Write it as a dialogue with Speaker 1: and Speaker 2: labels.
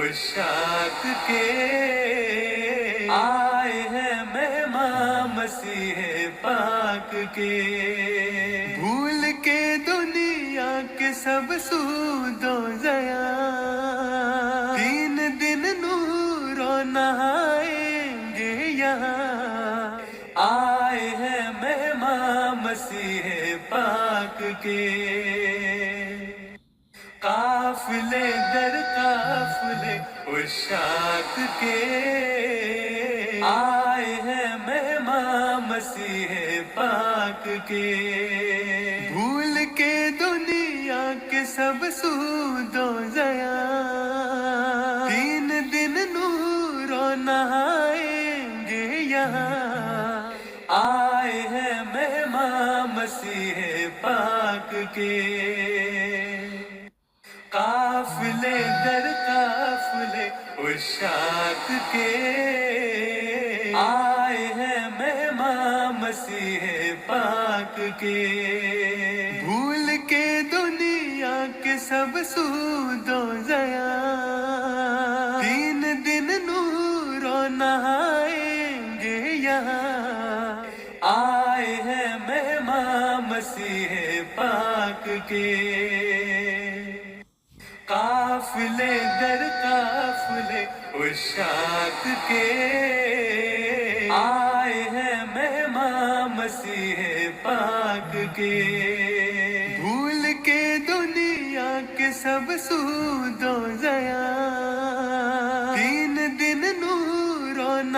Speaker 1: عشاق کے آئے ہیں مہمان مسیح پاک کے، بھول کے دنیا کے سب سود و ضیا، 3 دن نور و نہائیں گے یہاں، آئے ہیں مہمان مسیح پاک کے، قافلے در قافلے عشاق کے آئے ہیں مہمان مسیح پاک کے، بھول کے دنیا کے سب سود و ضیا، 3 دن نور و نہائیں گے یہاں، آئے ہیں مہمان مسیح پاک کے، قافلے در قافلے عشاق کے آئے ہیں مہمان مسیح پاک کے، بھول کے دنیا کے سب سود و ضیا، 3 دن نور و نہائیں گے یہاں، آئے ہیں مہمان مسیح پاک کے، قافلے در قافلے عشاق کے آئے ہیں مہمان مسیح پاک کے، بھول کے دنیا کے سب سود و ضیا،